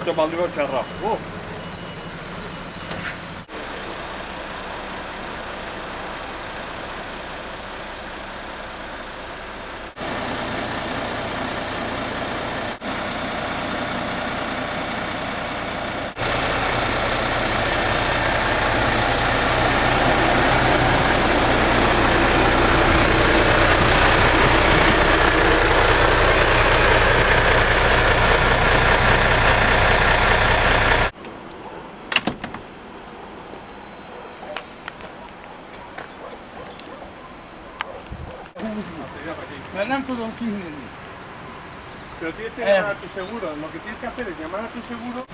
Mucho más de charrado. Me dan todo un 15 de mí. Pero tienes que llamar a tu seguro. Lo que tienes que hacer es llamar a tu seguro.